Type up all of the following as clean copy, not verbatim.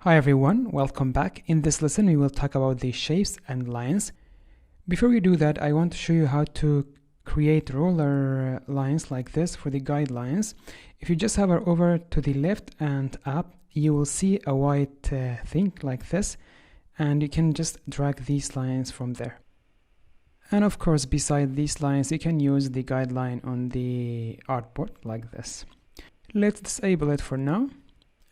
Hi everyone, welcome back. In this lesson we will talk about the shapes and lines. Before we do that, I want to show you how to create roller lines like this for the guidelines. If you just hover over to the left and up, you will see a white thing like this, and you can just drag these lines from there. And of course, beside these lines, you can use the guideline on the artboard like this. Let's disable it for now.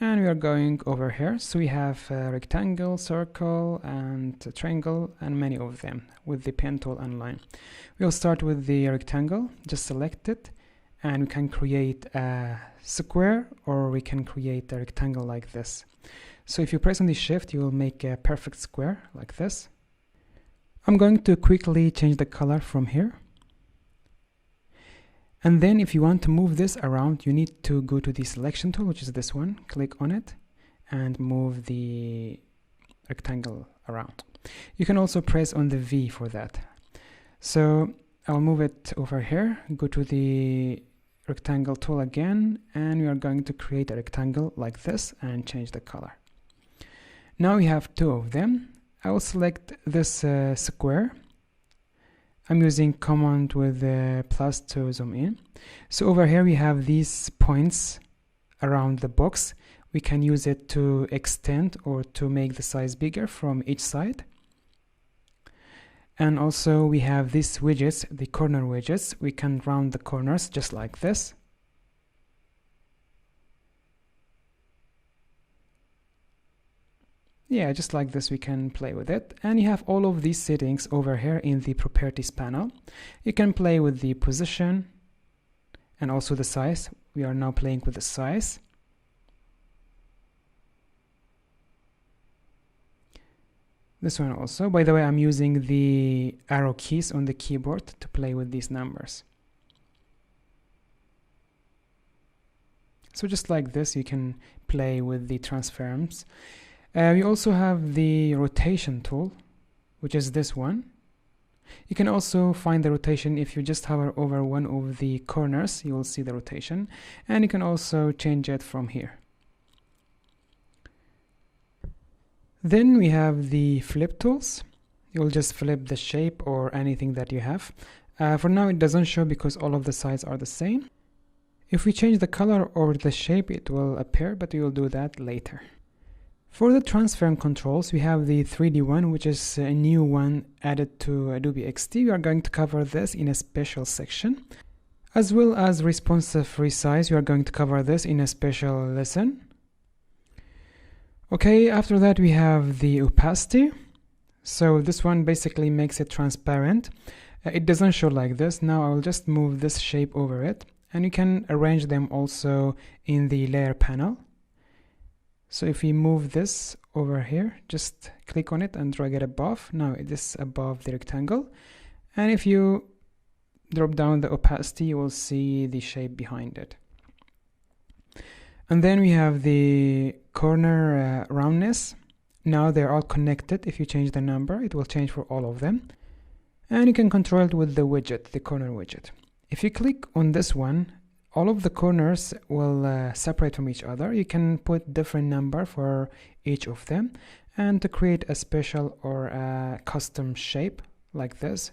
And we are going over here, so we have a rectangle, circle, and a triangle, and many of them with the pen tool and line. We'll start with the rectangle, just select it, and we can create a square, or we can create a rectangle like this. So if you press on the shift, you will make a perfect square like this. I'm going to quickly change the color from here. And then if you want to move this around, you need to go to the selection tool, which is this one, click on it and move the rectangle around. You can also press on the V for that. So I'll move it over here, go to the rectangle tool again, and we are going to create a rectangle like this and change the color. Now we have two of them. I will select this square. I'm using command with plus to zoom in. So over here we have these points around the box. We can use it to extend or to make the size bigger from each side. And also we have these widgets, the corner widgets. We can round the corners just like this. Yeah, just like this we can play with it. And you have all of these settings over here in the properties panel. You can play with the position and also the size. We are now playing with the size. This one also. By the way, I'm using the arrow keys on the keyboard to play with these numbers. So just like this, you can play with the transforms. We also have the rotation tool, which is this one. You can also find the rotation if you just hover over one of the corners, you will see the rotation, and you can also change it from here. Then we have the flip tools. You will just flip the shape or anything that you have. For now it doesn't show because all of the sides are the same. If we change the color or the shape, it will appear, but we will do that later. For the transform controls, we have the 3D one, which is a new one added to Adobe XD. We are going to cover this in a special section. As well as responsive resize, we are going to cover this in a special lesson. Okay, after that we have the opacity. So this one basically makes it transparent. It doesn't show like this. Now I will just move this shape over it. And you can arrange them also in the layer panel. So if we move this over here, just click on it and drag it above. Now it is above the rectangle. And if you drop down the opacity, you will see the shape behind it. And then we have the corner roundness. Now they're all connected. If you change the number, it will change for all of them. And you can control it with the widget, the corner widget. If you click on this one, all of the corners will separate from each other. You can put different number for each of them and to create a special or a custom shape like this.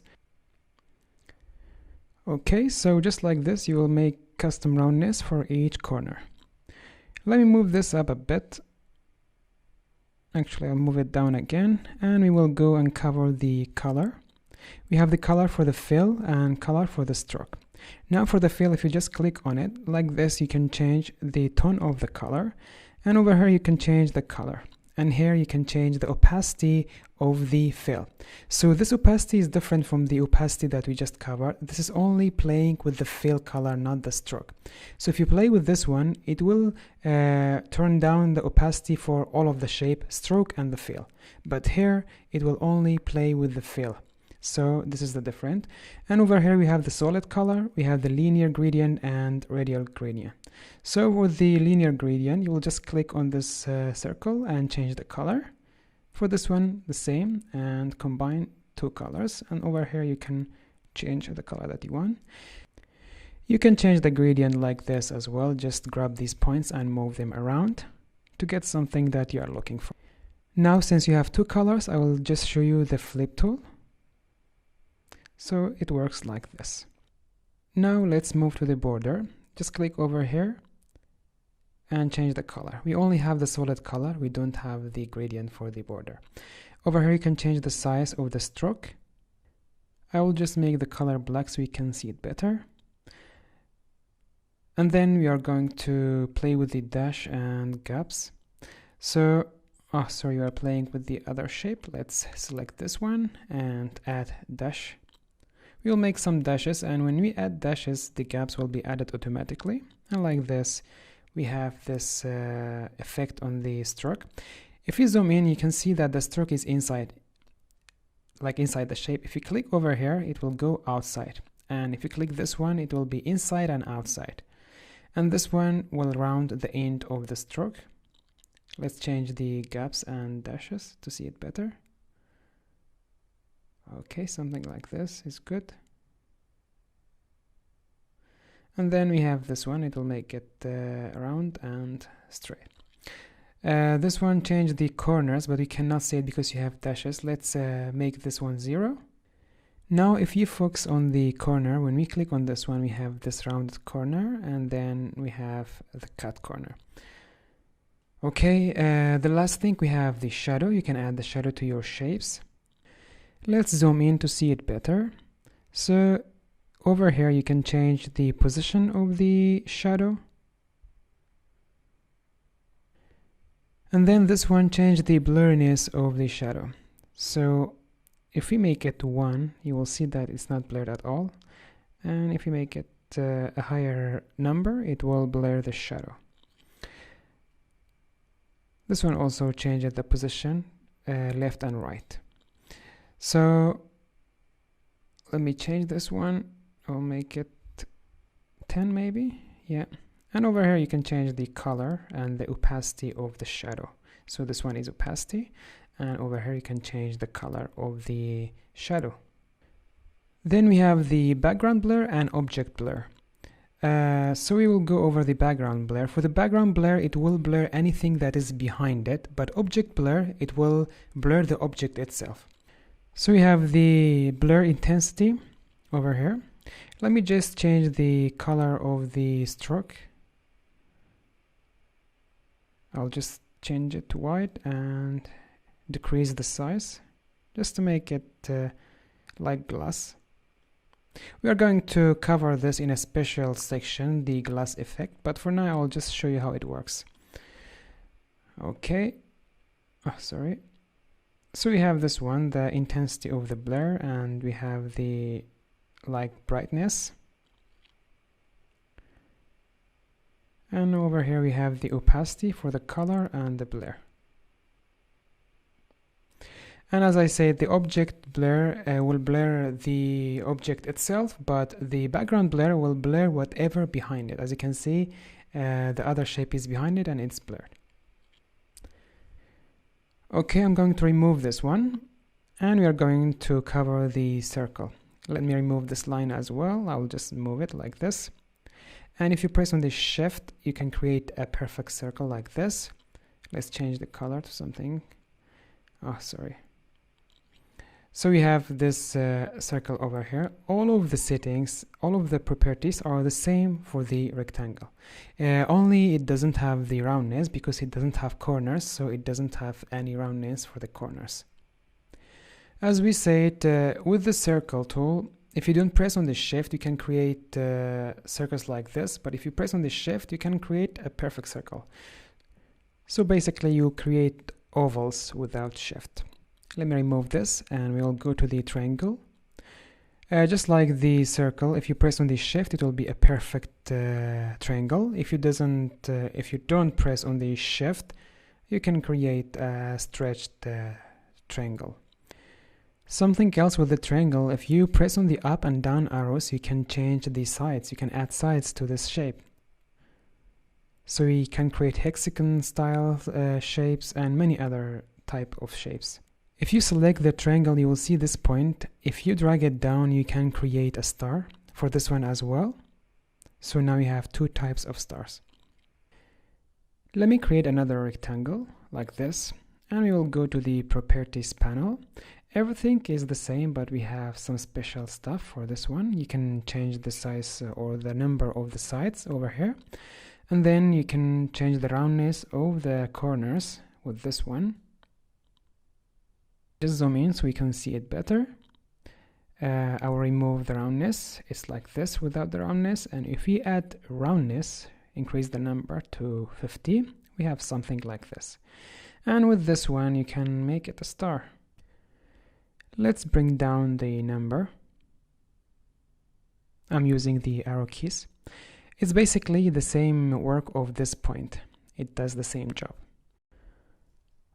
Okay, so just like this, you will make custom roundness for each corner. Let me move this up a bit. Actually, I'll move it down again, and we will go and cover the color. We have the color for the fill and color for the stroke. Now for the fill, if you just click on it like this, you can change the tone of the color, and over here you can change the color, and here you can change the opacity of the fill. So this opacity is different from the opacity that we just covered. This is only playing with the fill color, not the stroke. So if you play with this one, it will turn down the opacity for all of the shape, stroke, and the fill, but here it will only play with the fill. So this is the different. And over here we have the solid color, we have the linear gradient and radial gradient. So with the linear gradient, you will just click on this circle and change the color. For this one, the same, and combine two colors. And over here you can change the color that you want. You can change the gradient like this as well. Just grab these points and move them around. to get something that you are looking for. Now, since you have two colors, I will just show you the flip tool. So it works like this. Now let's move to the border. Just click over here and change the color. We only have the solid color, we don't have the gradient for the border. Over here you can change the size of the stroke. I will just make the color black so you can see it better. And then we are going to play with the dash and gaps. So, sorry, we are playing with the other shape. Let's select this one and add dash. We'll make some dashes, and when we add dashes, the gaps will be added automatically. And like this, we have this effect on the stroke. If you zoom in, you can see that the stroke is inside, like inside the shape. If you click over here, it will go outside. And if you click this one, it will be inside and outside. And this one will round the end of the stroke. Let's change the gaps and dashes to see it better. Okay, something like this is good. And then we have this one, it will make it round and straight. This one changed the corners, but we cannot see it because you have dashes. Let's make this one 0. Now if you focus on the corner, when we click on this one, we have this rounded corner, and then we have the cut corner. Okay, the last thing, we have the shadow. You can add the shadow to your shapes. Let's zoom in to see it better. So over here you can change the position of the shadow. And then this one change the blurriness of the shadow. So if we make it 1, you will see that it's not blurred at all. And if you make it a higher number, it will blur the shadow. This one also changes the position left and right. So let me change this one. I'll make it 10 maybe. Yeah. And over here you can change the color and the opacity of the shadow. So this one is opacity, and over here you can change the color of the shadow. Then we have the background blur and object blur. So we will go over the background blur. For the background blur, it will blur anything that is behind it, but object blur, it will blur the object itself. So we have the blur intensity over here. Let me just change the color of the stroke. I'll just change it to white and decrease the size just to make it like glass. We are going to cover this in a special section, the glass effect, but for now I'll just show you how it works. Okay, sorry. So we have this one, the intensity of the blur, and we have the brightness. And over here we have the opacity for the color and the blur. And as I said, the object blur will blur the object itself, but the background blur will blur whatever behind it. As you can see, the other shape is behind it and it's blurred. Okay, I'm going to remove this one, and we are going to cover the circle. Let me remove this line as well. I'll just move it like this. And if you press on the shift, you can create a perfect circle like this. Let's change the color to something. Sorry. So we have this circle over here. All of the settings, all of the properties are the same for the rectangle. Only it doesn't have the roundness because it doesn't have corners, so it doesn't have any roundness for the corners. As we said, with the circle tool, if you don't press on the shift, you can create circles like this, but if you press on the shift, you can create a perfect circle. So basically you create ovals without shift. Let me remove this and we'll go to the triangle. Just like the circle, if you press on the shift, it will be a perfect triangle. If you don't press on the shift, you can create a stretched triangle. Something else with the triangle, if you press on the up and down arrows, you can change the sides. You can add sides to this shape. So we can create hexagon style shapes and many other type of shapes. If you select the triangle, you will see this point. If you drag it down, you can create a star for this one as well. So now you have two types of stars. Let me create another rectangle like this, and we will go to the properties panel. Everything is the same, but we have some special stuff for this one. You can change the size or the number of the sides over here, and then you can change the roundness of the corners with this one. Just zoom in so we can see it better. I will remove the roundness. It's like this without the roundness, and if we add roundness, increase the number to 50, we have something like this. And with this one you can make it a star. Let's bring down the number. I'm using the arrow keys. It's basically the same work of this point. It does the same job.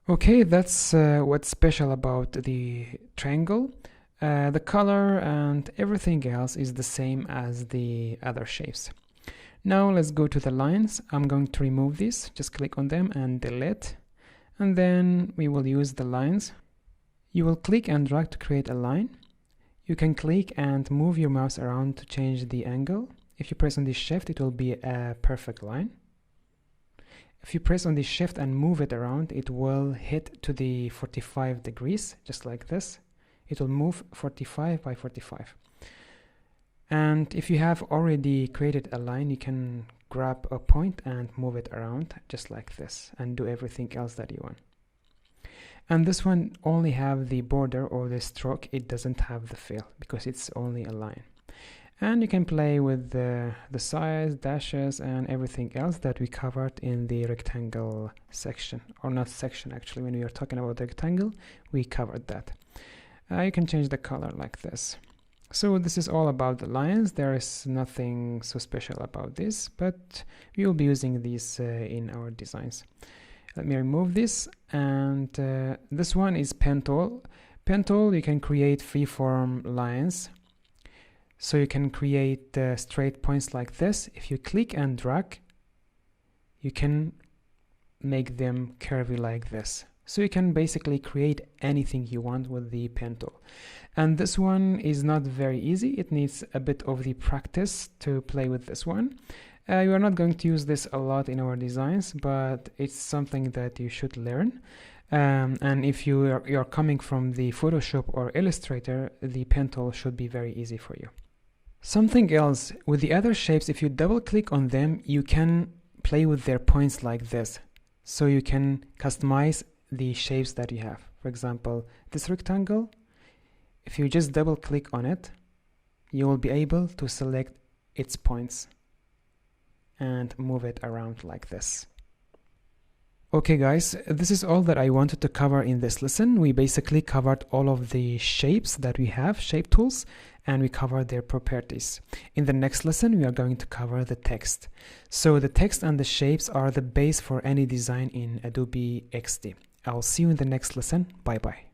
Okay, that's what's special about the triangle. The color and everything else is the same as the other shapes. Now let's go to the lines. I'm going to remove these. Just click on them and delete. And then we will use the lines. You will click and drag to create a line. You can click and move your mouse around to change the angle. If you press on the shift, it will be a perfect line. If you press on the shift and move it around, it will hit to the 45 degrees, just like this. It will move 45 by 45. And if you have already created a line, you can grab a point and move it around just like this and do everything else that you want. And this one only have the border or the stroke. It doesn't have the fill because it's only a line. And you can play with the size, dashes, and everything else that we covered in the rectangle section, or not section actually. When we were talking about the rectangle, we covered that. You can change the color like this. So this is all about the lines. There is nothing so special about this, but we will be using these in our designs. Let me remove this, and this one is pen tool. Pen tool, you can create freeform lines. So you can create straight points like this. If you click and drag, you can make them curvy like this. So you can basically create anything you want with the pen tool. And this one is not very easy. It needs a bit of the practice to play with this one. You are not going to use this a lot in our designs, but it's something that you should learn. And if you're coming from the Photoshop or Illustrator, the pen tool should be very easy for you. Something else, with the other shapes, if you double click on them, you can play with their points like this. So you can customize the shapes that you have. For example, this rectangle, if you just double click on it, you will be able to select its points and move it around like this. Okay guys, this is all that I wanted to cover in this lesson. We basically covered all of the shapes that we have, shape tools, and we covered their properties. In the next lesson, we are going to cover the text. So the text and the shapes are the base for any design in Adobe XD. I will see you in the next lesson. Bye bye.